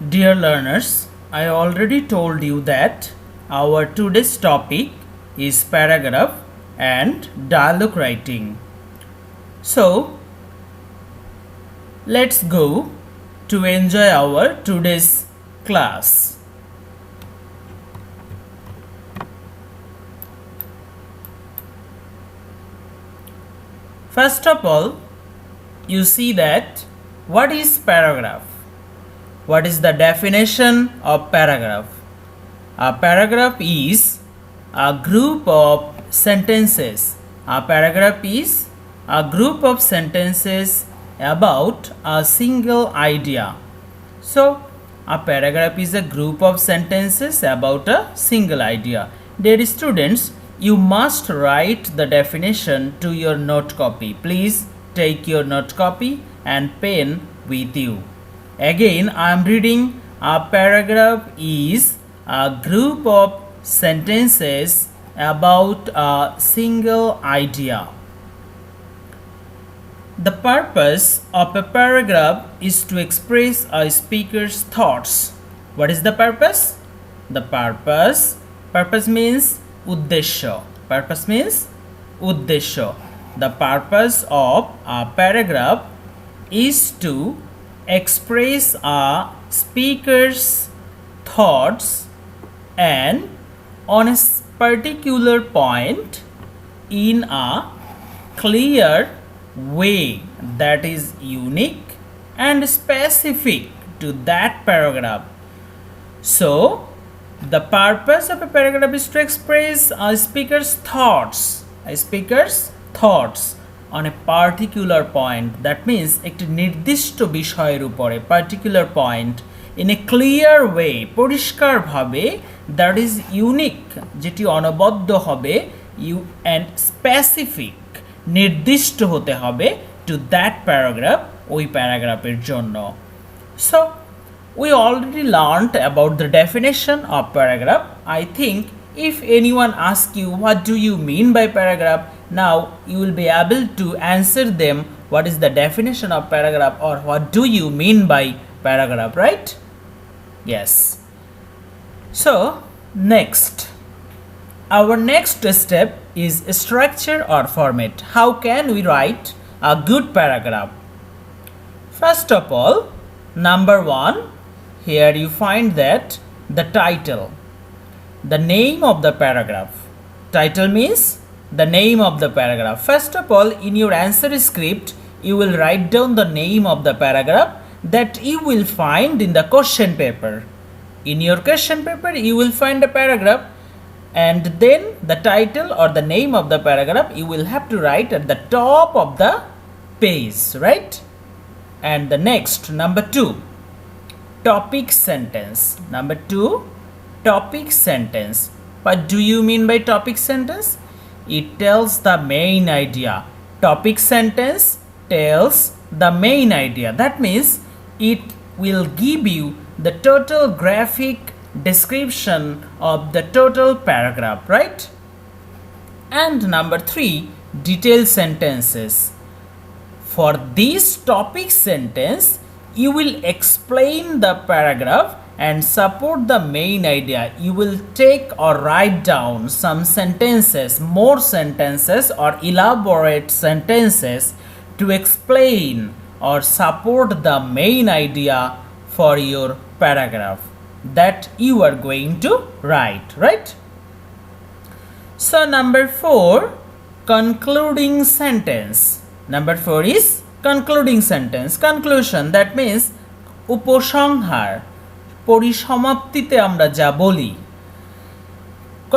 Dear learners, I already told you that our today's topic is paragraph and dialogue writing. So, let's go to enjoy our today's class. First of all, you see that what is paragraph? What is the definition of paragraph? A paragraph is a group of sentences. A paragraph is a group of sentences about a single idea. So, a paragraph is a group of sentences about a single idea. Dear students, you must write the definition to your note copy. Please take your note copy and pen with you. Again, I am reading. A paragraph is a group of sentences about a single idea. The purpose of a paragraph is to express a speaker's thoughts. What is the purpose? The purpose means uddesho. Purpose means uddesho. The purpose of a paragraph is to express a speaker's thoughts and on a particular point in a clear way that is unique and specific to that paragraph. So, the purpose of a paragraph is to express a speaker's thoughts. On a particular point, that means একটি নির্দিষ্ট বিষয়ের উপরে particular point in a clear way, পরিষ্কারভাবে, that is unique, যেটি অনবদ্য হবে, and specific, নির্দিষ্ট হতে হবে to that paragraph, ওই প্যারাগ্রাফের জন্য. So, we already learned about the definition of paragraph. I think if anyone asks you what do you mean by paragraph, now you will be able to answer them what is the definition of paragraph or what do you mean by paragraph, right? Yes. So, our next step is structure or format. How can we write a good paragraph? First of all, number 1, here you find that the title, the name of the paragraph. Title means the name of the paragraph. First of all, in your answer script, you will write down the name of the paragraph that you will find in the question paper. In your question paper, you will find a paragraph and then the title or the name of the paragraph you will have to write at the top of the page, right? And the next, number 2, topic sentence. Number 2, topic sentence. What do you mean by topic sentence? It tells the main idea. Topic sentence tells the main idea. That means it will give you the total graphic description of the total paragraph, right? And number 3, detailed sentences. For this topic sentence, you will explain the paragraph and support the main idea. You will take or write down some sentences, more sentences or elaborate sentences to explain or support the main idea for your paragraph that you are going to write, right? So, number 4, concluding sentence. Number 4 is concluding sentence. Conclusion, that means উপসংহার, পরিসমাপ্তিতে আমরা যা বলি.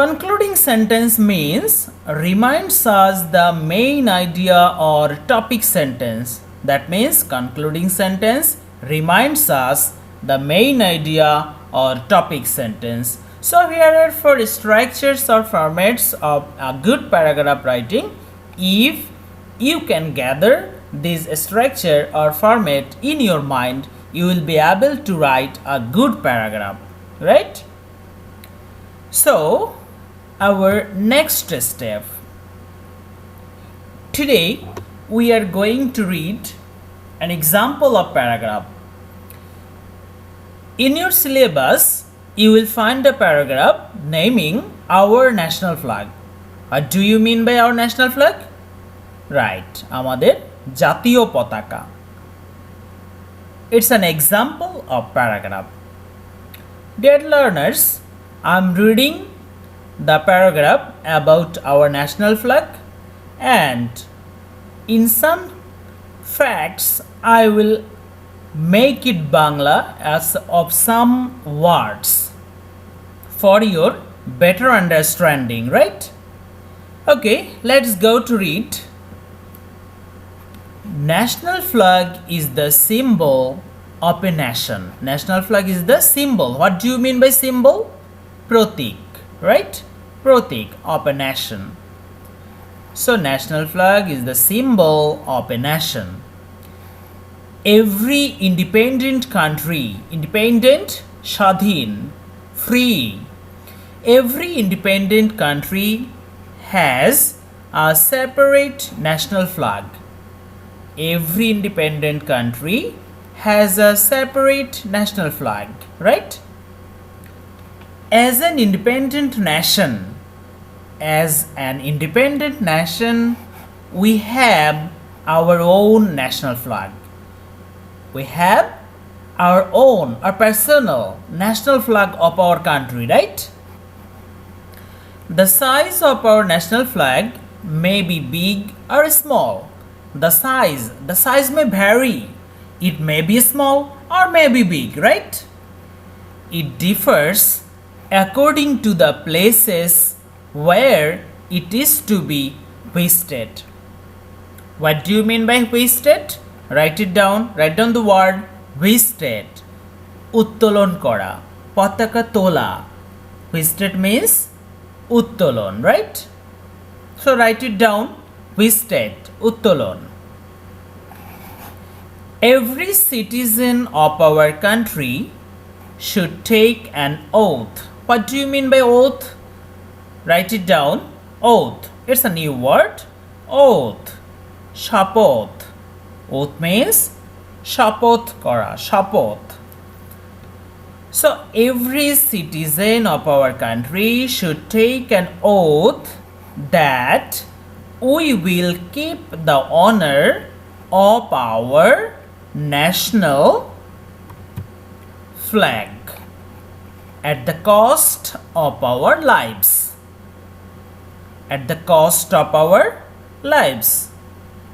Concluding sentence means reminds us the main idea or topic sentence. That means concluding sentence reminds us the main idea or topic sentence. So here are 4 structures or formats of a good paragraph writing. If you can gather this structure or format in your mind, you will be able to write a good paragraph, right? So, our next step. Today, we are going to read an example of paragraph. In your syllabus, you will find a paragraph naming our national flag. What do you mean by our national flag? Right, আমাদের জাতীয় পতাকা. It's an example of paragraph. Dear learners, I'm reading the paragraph about our national flag, and in some facts I will make it Bangla as of some words for your better understanding, right? Okay, let's go to read. National flag is the symbol of a nation. National flag is the symbol. What do you mean by symbol? Protik, right? Protik of a nation. So national flag is the symbol of a nation. Every independent country, independent, স্বাধীন, free. Every independent country has a separate national flag. Every independent country has a separate national flag, right? As an independent nation, we have our own national flag. We have our own, our personal national flag of our country, right? The size of our national flag may be big or small. The size may vary. It may be small or may be big, right? It differs according to the places where it is to be hoisted. What do you mean by hoisted? Write it down. Write down the word hoisted. Uttolon kora. Pataka tola. Hoisted means uttolon, right? So write it down. Hoisted. Uttolon. Every citizen of our country should take an oath. What do you mean by oath? Write it down. Oath. It's a new word. Oath. Shapoth. Oath means shapoth kora. Shapoth. So every citizen of our country should take an oath that we will keep the honor of our national flag at the cost of our lives. At the cost of our lives.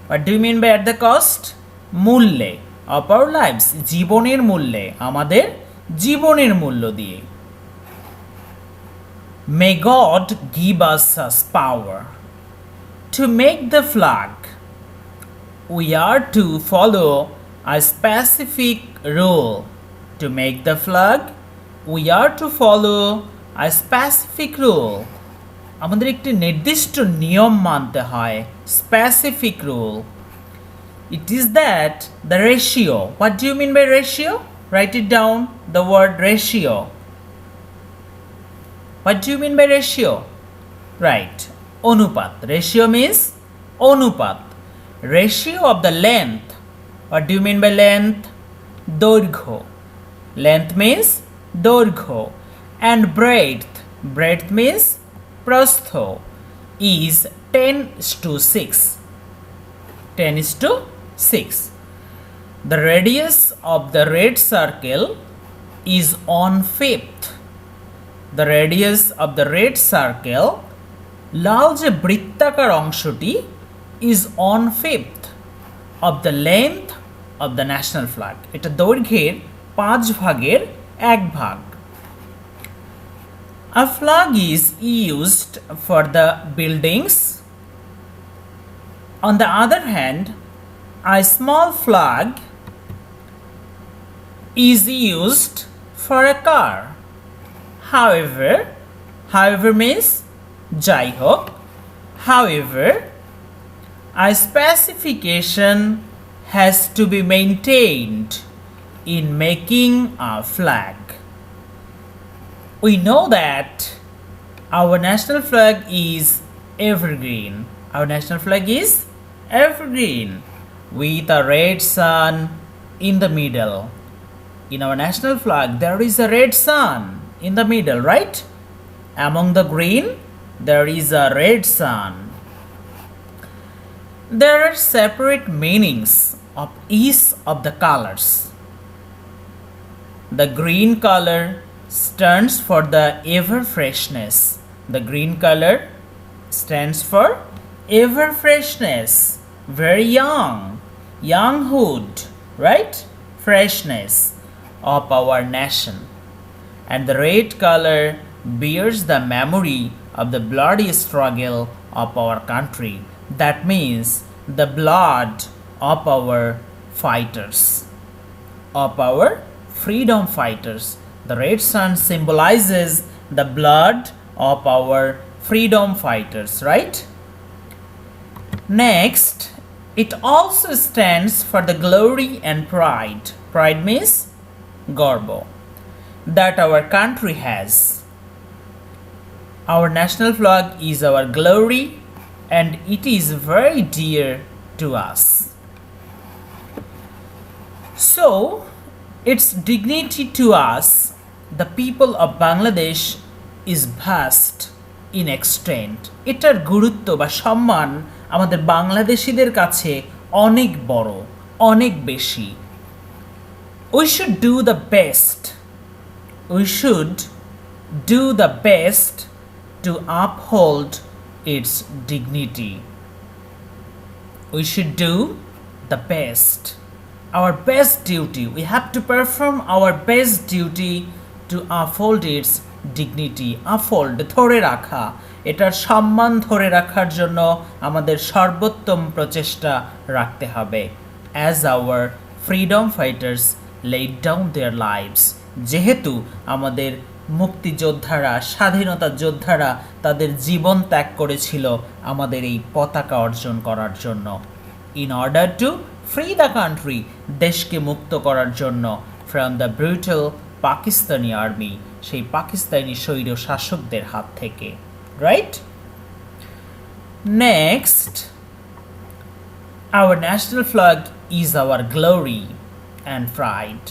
What do you mean by at the cost? মূল্যে of our lives. জীবনের মূল্যে, আমাদের জীবনের মূল্য দিয়ে. May God give us power to make the flag. We are to follow a specific rule. To make the flag, we are to follow a specific rule. আমাদের একটি নির্দিষ্ট নিয়ম মানতে হয়. Specific rule. It is that the ratio. What do you mean by ratio? Write it down. The word ratio. What do you mean by ratio? Right. Onupat. Ratio means onupat. Ratio of the length. What do you mean by length? Doirgho. Length means doirgho. And breadth. Breadth means prostho. Is 10:6. 10:6. The radius of the red circle is 1/5. The radius of the red circle, লাল যে বৃত্তাকার অংশটি, is 1/5 of the length of the national flag. এটা দৈর্ঘ্যের 5 ভাগের 1 ভাগ. A flag is used for the buildings. On the other hand, a small flag is used for a car. However means যাই হোক. However, a specification has to be maintained in making a flag. We know that our national flag is evergreen. Our national flag is evergreen with a red sun in the middle. In our national flag, there is a red sun in the middle, right? Among the green, there is a red sun. There are separate meanings of each of the colors. The green color stands for the ever freshness. The green color stands for ever freshness. Very young, younghood, right? Freshness of our nation. And the red color bears the memory of the bloody struggle of our country. That means the blood of our fighters, of our freedom fighters. The red sun symbolizes the blood of our freedom fighters, right? Next, it also stands for the glory and pride. Pride means garbo that our country has. Our national flag is our glory and it is very dear to us. So, its dignity to us, the people of Bangladesh, is vast in extent. এটার গুরুত্ব বা সম্মান আমাদের বাংলাদেশীদের কাছে অনেক বড়, অনেক বেশি। We should do the best. We should do the best to uphold its dignity. We should do the best. Our best duty. We have to perform our best duty to uphold its dignity. Uphold, ধরে রাখা, এটার সম্মান ধরে রাখার জন্য আমাদের সর্বোত্তম প্রচেষ্টা রাখতে হবে। As our freedom fighters laid down their lives. যেহেতু আমাদের মুক্তিযোদ্ধারা, স্বাধীনতা যোদ্ধারা তাদের জীবন ত্যাগ করেছিল আমাদের এই পতাকা অর্জন করার জন্য। In order to free the country, দেশকে মুক্ত করার জন্য from the brutal Pakistani army, সেই পাকিস্তানি স্বৈর শাসকদের হাত থেকে, right? Next, our national flag is our glory and pride.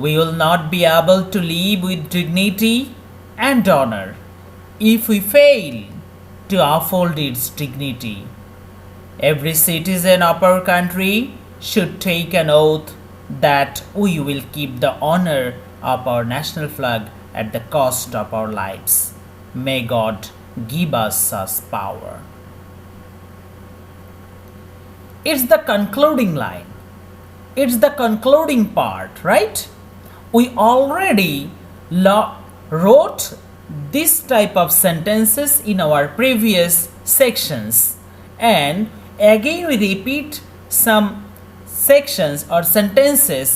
We will not be able to live with dignity and honor if we fail to uphold its dignity. Every citizen of our country should take an oath that we will keep the honor of our national flag at the cost of our lives. May God give us such power. It's the concluding line. It's the concluding part, right? We already wrote this type of sentences in our previous sections, and again we repeat some sections or sentences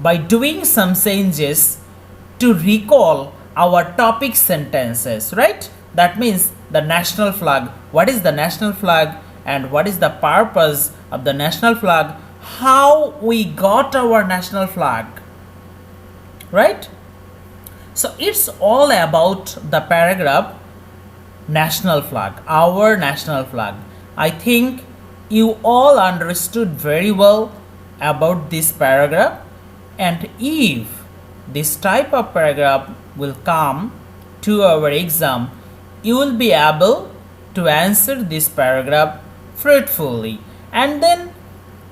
by doing some changes to recall our topic sentences, right? That means the national flag. What is the national flag and what is the purpose of the national flag? How we got our national flag, right? So it's all about the paragraph national flag, our national flag. I think you all understood very well about this paragraph, and if this type of paragraph will come to our exam, you will be able to answer this paragraph fruitfully, and then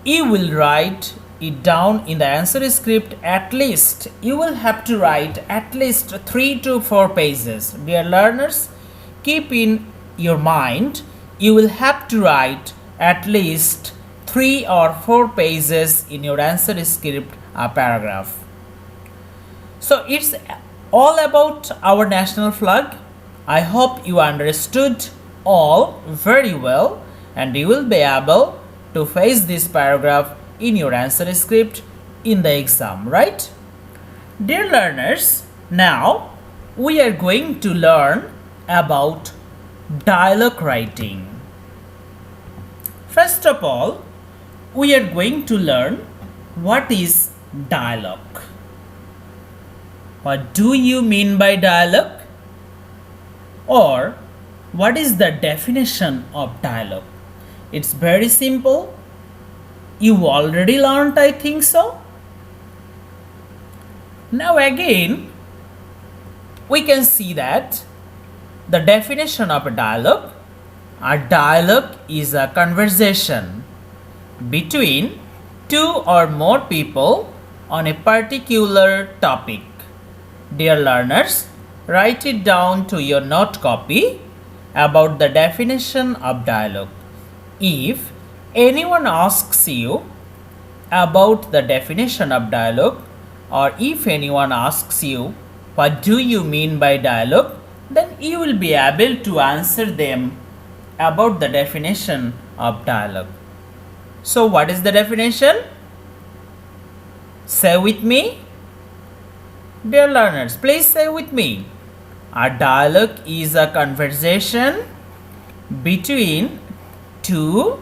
you will write it down in the answer script. At least you will have to write at least 3 to 4 pages. Dear learners, keep in your mind, you will have to write at least 3 or 4 pages in your answer script paragraph. So it's all about our national flag. I hope you understood all very well and you will be able to face this paragraph in your answer script in the exam, right? Dear learners, now we are going to learn about dialogue writing. First of all, we are going to learn what is dialogue. What do you mean by dialogue? Or what is the definition of dialogue? It's very simple. You already learned, I think so. Now again, we can see that the definition of a dialogue is a conversation between two or more people on a particular topic. Dear learners, write it down to your note copy about the definition of dialogue. If anyone asks you about the definition of dialogue, or if anyone asks you what do you mean by dialogue, then you will be able to answer them about the definition of dialogue. So what is the definition? Say with me. Dear learners, please say with me. A dialogue is a conversation between two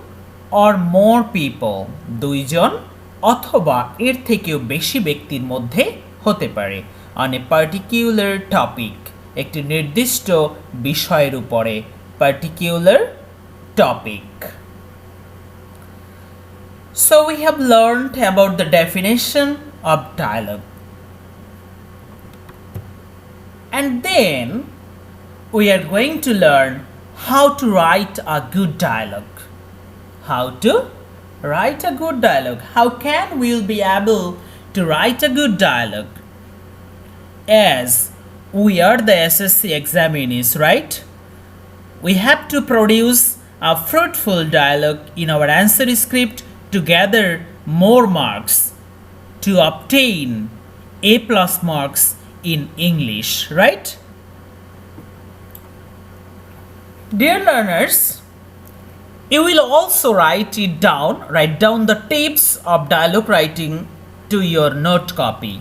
or more people. দুইজন অথবা এর থেকেও বেশি ব্যক্তির মধ্যে হতে পারে on a particular topic, একটি নির্দিষ্ট বিষয়ের উপরে, particular topic. So we have learned about the definition of dialogue. And then we are going to learn how to write a good dialogue. How to write a good dialogue. How can we be able to write a good dialogue? As we are the SSC examinees, right? We have to produce a fruitful dialogue in our answer script to gather more marks to obtain A+ marks in English, right? Dear learners, you will also write down the tips of dialogue writing to your note copy.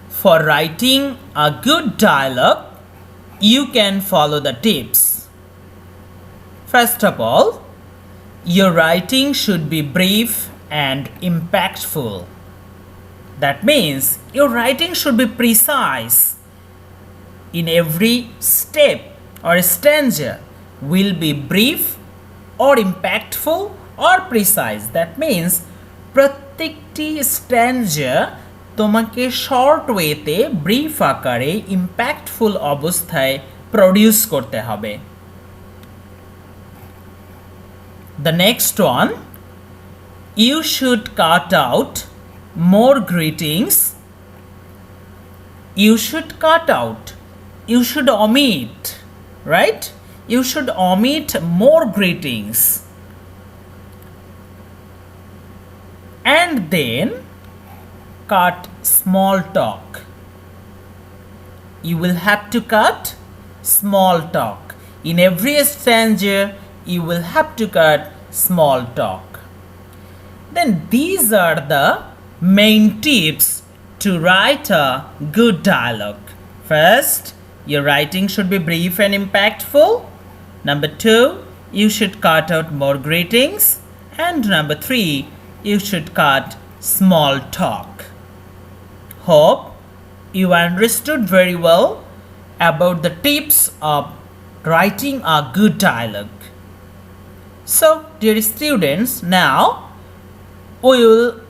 For writing a good dialogue, you can follow the tips. First of all, your writing should be brief and impactful. That means your writing should be precise. In every step or stanza will be brief or impactful or precise. That means প্রত্যেকটি স্ট্যান্জা তোমাকে short ওয়েতে brief আকারে impactful অবস্থায় produce করতে হবে। The next one, you should cut out more greetings. You should cut out, you should omit, right? You should omit more greetings. And then cut small talk. You will have to cut small talk. In every stanza, you will have to cut small talk. Then these are the main tips to write a good dialogue. First, your writing should be brief and impactful. Number 2, you should cut out more greetings. And number 3, you should cut small talk. Hope you understood very well about the tips of writing a good dialogue. So, dear students, now we will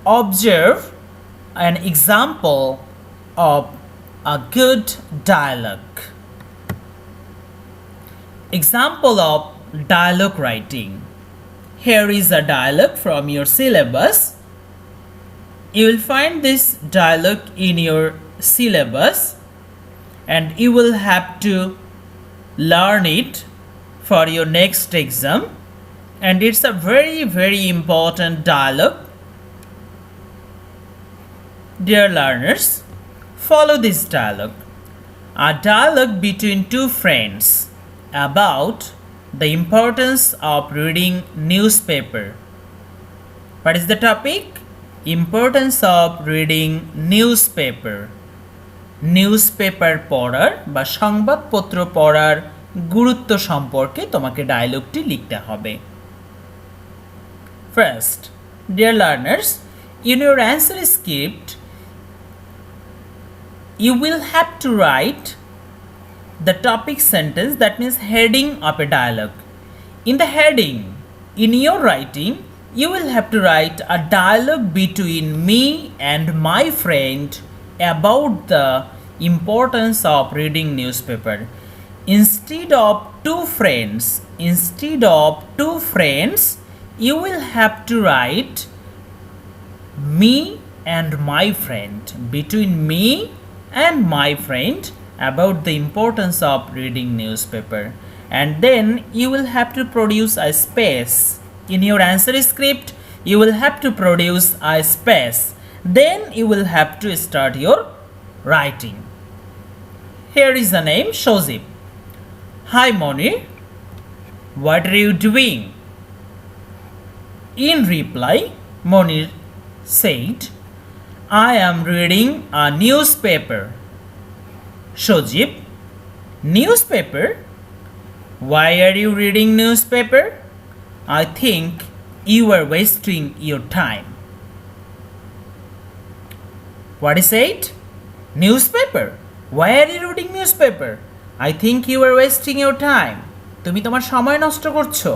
observe an example of a good dialogue. Example of dialogue writing. Here is a dialogue from your syllabus. You will find this dialogue in your syllabus and you will have to learn it for your next exam, and it's a very important dialogue. Dear learners, follow this dialogue. A dialogue between two friends about the importance of reading newspaper. What is the topic? Importance of reading newspaper. Newspaper পড়ার বা সংবাদপত্র পড়ার গুরুত্ব সম্পর্কে তোমাকে ডায়লগটি লিখতে হবে। First, dear learners, in your answer script, you will have to write the topic sentence, that means heading of a dialogue. In the heading, in your writing, you will have to write a dialogue between me and my friend about the importance of reading newspaper. Instead of two friends, you will have to write me and my friend, between me and my friend about the importance of reading newspaper. And then you will have to produce a space. In your answer script, you will have to produce a space. Then you will have to start your writing. Here is the name Shojib. Hi Monir, what are you doing? In reply, Monir said, I am reading a newspaper. Shojib, newspaper? Why are you reading newspaper? I think you are wasting your time. What is it? Newspaper? Why are you reading newspaper? I think you are wasting your time. তুমি তোমার সময় নষ্ট করছো।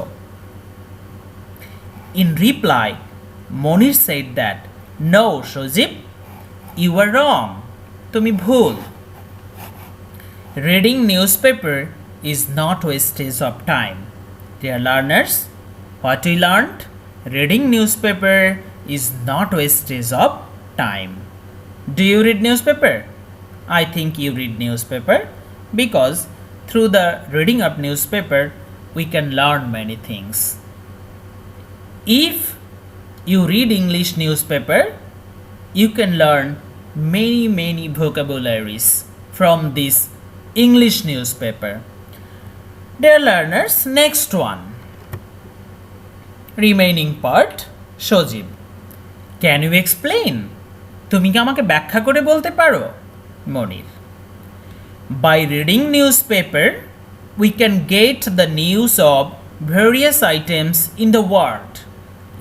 In reply, Monir said that, No, Shojib, you are wrong. তুমি ভুল। Reading newspaper is not wastage of time. Dear learners, what we learned? Reading newspaper is not wastage of time. Do you read newspaper? I think you read newspaper because through the reading of newspaper we can learn many things. If you read English newspaper, you can learn many vocabularies from this English newspaper. Dear learners, next one. Remaining part, Shojib. Can you explain? তুমি কি আমাকে ব্যাখ্যা করে বলতে পারো? Monir. By reading newspaper, we can get the news of various items in the world.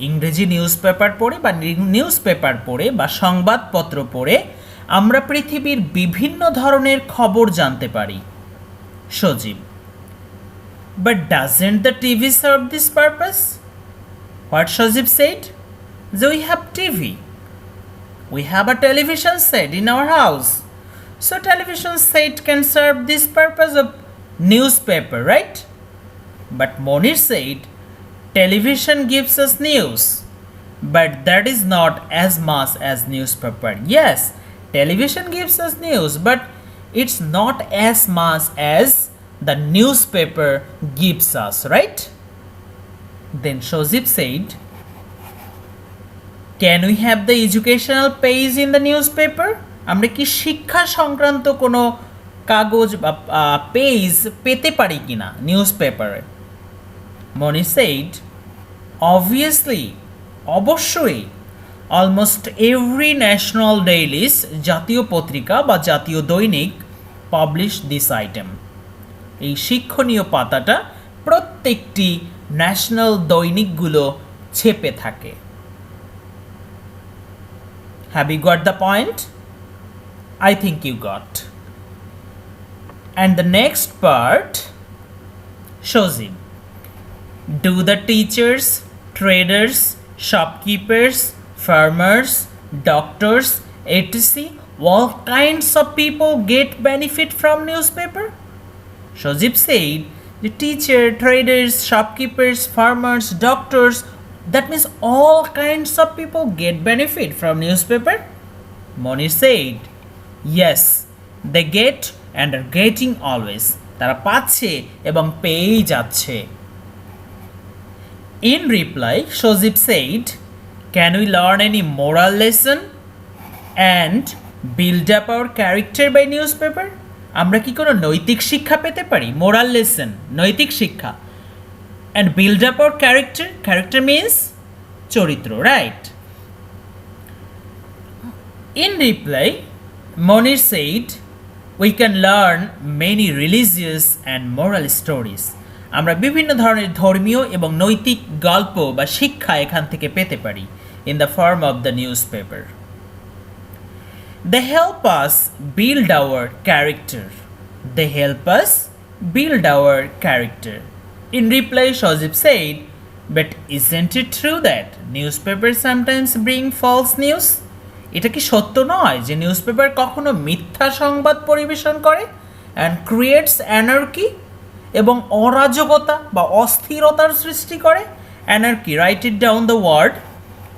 ইংরেজি newspaper পড়ে বা নিউজপেপার পড়ে বা সংবাদপত্র পড়ে আমরা পৃথিবীর বিভিন্ন ধরনের খবর জানতে পারি। সজীব, But doesn't the TV serve this purpose? What Shojib said? So we have TV. We have a television set in our house. So television set can serve this purpose of newspaper, right? But Monir said, television gives us news, but that is not as much as newspaper. Yes, television gives us news, but it's not as much as the newspaper gives us, right? Then Shojib said, Can we have the educational page in the newspaper? আমরা কি শিক্ষা সংক্রান্ত কোনো কাগজ বা page পেতে পারি কিনা নিউজপেপারে? Monir said, Obviously, অবশ্যই। Almost every national dailies, জাতীয় পত্রিকা বা জাতীয় দৈনিক পাবলিশ দিস আইটেম। এই শিক্ষণীয় পাতাটা প্রত্যেকটি ন্যাশনাল দৈনিকগুলো ছেপে থাকে। Have you got the point? I think you got. And the next part, Shojib. Do the teachers, traders, shopkeepers, farmers, doctors, etc. all kinds of people get benefit from newspaper? Shojib said, the teacher, traders, shopkeepers, farmers, doctors, that means all kinds of people get benefit from newspaper? Monir said, yes, they get and are getting always. তারা পাচ্ছে এবং পেয়েই যাচ্ছে। In reply, Shojib said, can we learn any moral lesson and build up our character by newspaper? আমরা কি কোনো নৈতিক শিক্ষা পেতে পারি? Moral lesson, নৈতিক শিক্ষা। And build up our character. Character means চরিত্র, right? In reply, Monir said, we can learn many religious and moral stories. আমরা বিভিন্ন ধরনের ধর্মীয় এবং নৈতিক গল্প বা শিক্ষা এখান থেকে পেতে পারি in the form of the newspaper. They help us build our character. They help us build our character. In reply, Shojib said, But isn't it true that newspapers sometimes bring false news? এটা কি সত্য নয় যে newspaper কখনো মিথ্যা সংবাদ পরিবেশন করে অ্যান্ড ক্রিয়েটস অ্যানার্কি এবং অরাজকতা বা অস্থিরতার সৃষ্টি করে? Anarchy, write it down the word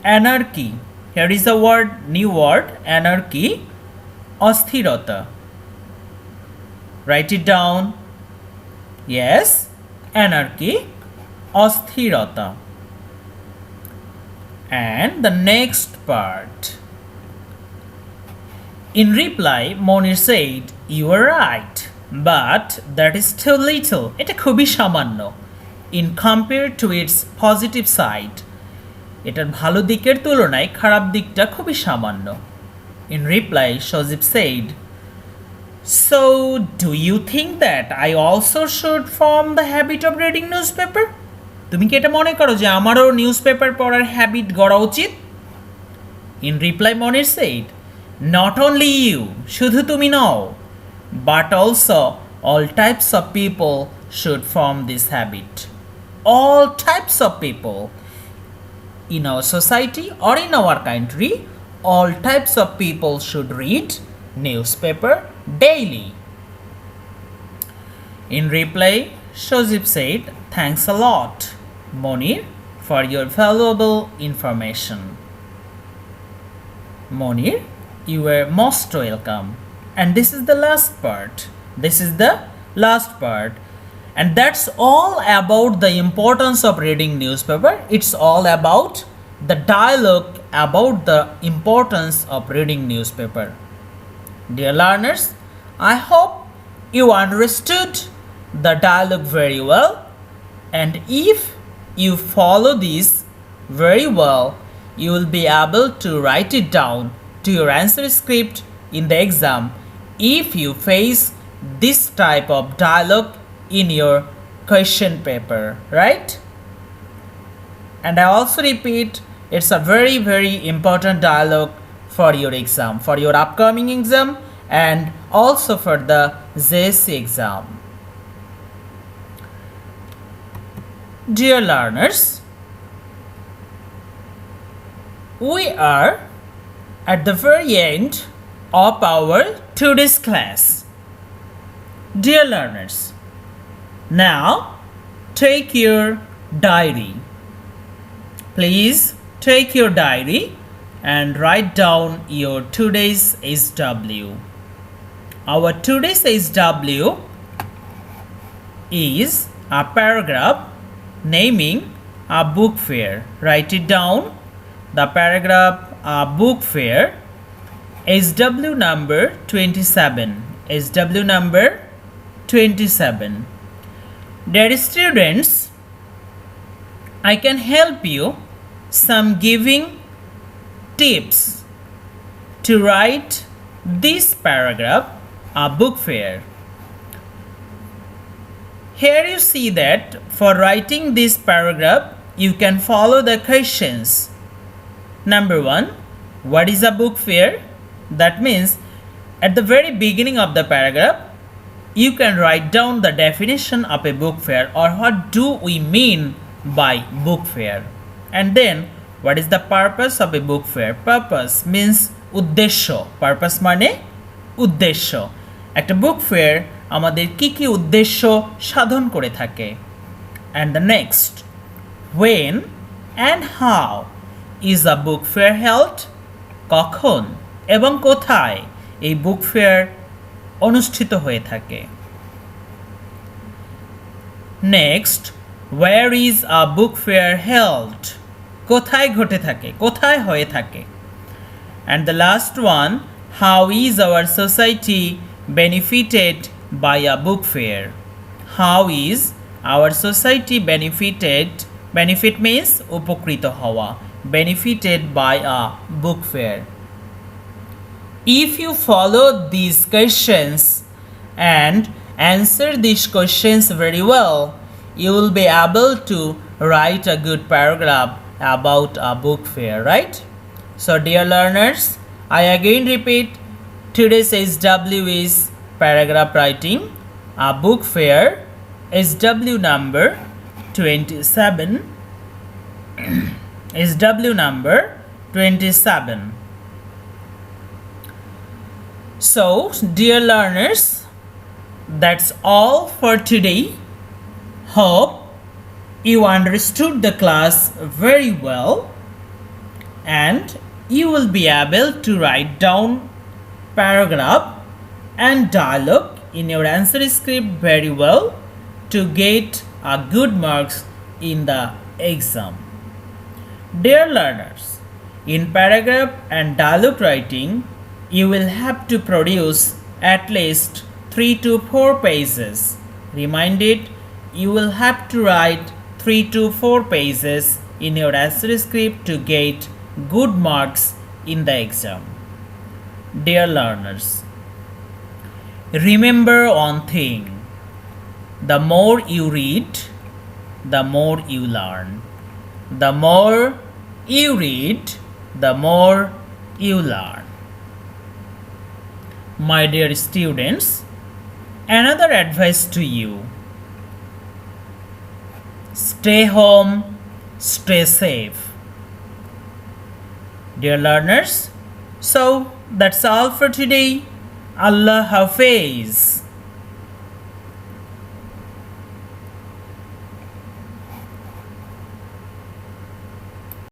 anarchy. Here is a word, new word, anarchy, অস্থিরতা। Write it down. Yes, anarchy, অস্থিরতা। And the next part. In reply, Monir said, "You are right, but that is too little." এটা খুবই সামান্য। In compared to its positive side, এটার ভালো দিকের তুলনায় খারাপ দিকটা খুবই সামান্য। In reply, Shozib said, "So, do you think that I also should form the habit of reading newspaper?" তুমি কি এটা মনে করো যে আমারও নিউজপেপার পড়ার হ্যাবিট গড়া উচিত? In reply Monir said, not only you, শুধু তুমি নও, but also all types of people should form this habit. All types of people in our society or in our country, all types of people should read newspaper daily. In reply, Shozib said, "Thanks a lot, Monir, for your valuable information." Monir, you are most welcome. And this is the last part. This is the last part. And that's all about the importance of reading newspaper. It's all about the dialogue about the importance of reading newspaper. Dear learners, I hope you understood the dialogue very well, and if you follow this very well, you will be able to write it down to your answer script in the exam if you face this type of dialogue in your question paper, right? And I also repeat, it's a very, very important dialogue for your exam, for your upcoming exam, and also for the JSC exam. Dear learners, we are at the very end of our today's class. Dear learners, now take your diary. Please take your diary and write down your today's SW. Our today's SW is a paragraph naming a book fair. Write it down. The paragraph a book fair, SW number 27. SW number 27. Dear students, I can help you some giving tips to write this paragraph a book fair. Here you see that for writing this paragraph, you can follow the questions. Number 1, what is a book fair? That means at the very beginning of the paragraph, you can write down the definition of a book fair, or what do we mean by book fair. And then, what is the purpose of a book fair? Purpose means উদ্দেশ্য। Purpose মানে উদ্দেশ্য। একটা book fair আমাদের কি কি উদ্দেশ্য সাধন করে থাকে। And the next, when and how is a book fair held? কখন এবং কোথায় এই বুক ফেয়ার অনুষ্ঠিত হয়ে থাকে। Next, where is a book fair held? কোথায় ঘটে থাকে, কোথায় হয়ে থাকে। And the last one, how is our society benefited by a book fair? How is our society benefited? Benefit means উপকৃত হওয়া, benefited by a book fair. If you follow these questions and answer these questions very well, you will be able to write a good paragraph about a book fair, right? So dear learners, I again repeat, today's SW is paragraph writing, a book fair, SW number 27, SW number 27. So, dear learners, that's all for today. Hope you understood the class very well and you will be able to write down paragraph and dialogue in your answer script very well to get a good marks in the exam. Dear learners, in paragraph and dialogue writing, you will have to produce at least 3 to 4 pages. Reminded, you will have to write 3 to 4 pages in your essay script to get good marks in the exam. Dear learners, remember one thing. The more you read, the more you learn. The more you read, the more you learn. My dear students, another advice to you. Stay home, stay safe. Dear learners, so that's all for today. Allah Hafiz.